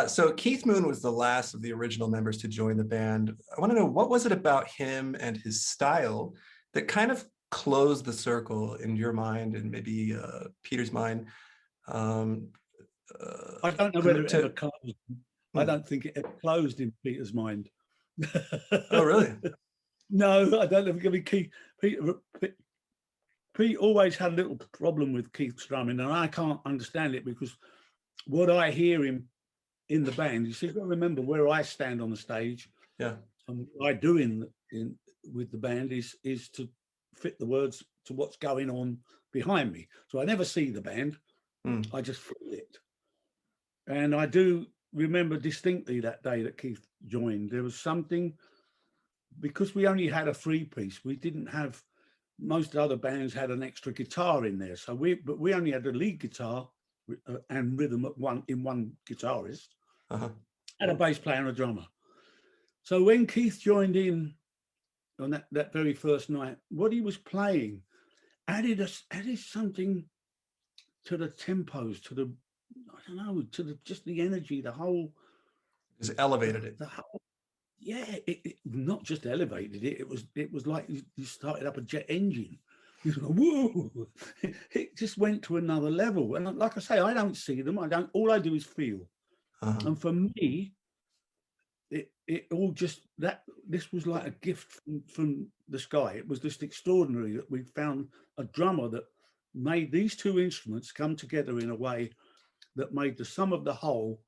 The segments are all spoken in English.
So Keith Moon was the last of the original members to join the band. I want to know, what was it about him and his style that kind of closed the circle in your mind and maybe Peter's mind? I don't know whether it ever closed. I don't think it ever closed in Peter's mind. Oh, really? No, I don't know. I mean, Pete always had a little problem with Keith's drumming, and I can't understand it because what I hear him in the band, you see, you've got to remember where I stand on the stage. Yeah. And what I do in with the band is to fit the words to what's going on behind me. So I never see the band. I just feel it. And I do remember distinctly that day that Keith joined. There was something, because we only had a three-piece. We didn't have, most other bands had an extra guitar in there. So but we only had a lead guitar and rhythm in one guitarist, and a bass player and a drummer. So when Keith joined in on that very first night, what he was playing added something to the tempos, to the, I don't know, to the just the energy, the whole. Just elevated it. The whole, yeah, it not just elevated it. It was like you started up a jet engine. You go, whoa! It just went to another level. And like I say, I don't see them. All I do is feel. And for me, it all just this was like a gift from the sky. It was just extraordinary that we found a drummer that made these two instruments come together in a way that made the sum of the whole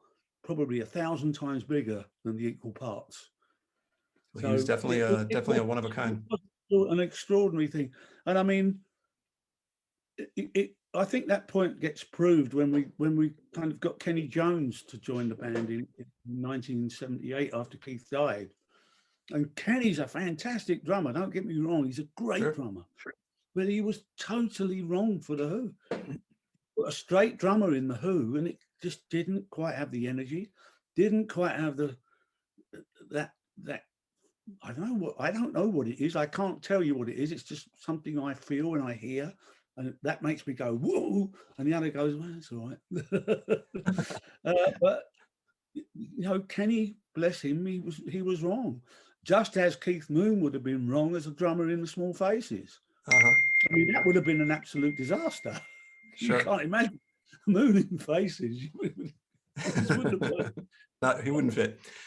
probably 1,000 times bigger than the equal parts. Well, he was definitely a one of a kind. An extraordinary thing. And I mean, I think that point gets proved when we kind of got Kenny Jones to join the band in 1978 after Keith died. And Kenny's a fantastic drummer, don't get me wrong, he's a great drummer. But he was totally wrong for the Who. A straight drummer in the Who, and it just didn't quite have the energy, didn't quite have that I don't know what it is. I can't tell you what it is. It's just something I feel and I hear, and that makes me go whoa. And the other goes, well, that's all right. But you know, Kenny, bless him, he was wrong, just as Keith Moon would have been wrong as a drummer in the Small Faces. I mean, that would have been an absolute disaster. Sure. You can't imagine Moon in Faces. No, he wouldn't fit.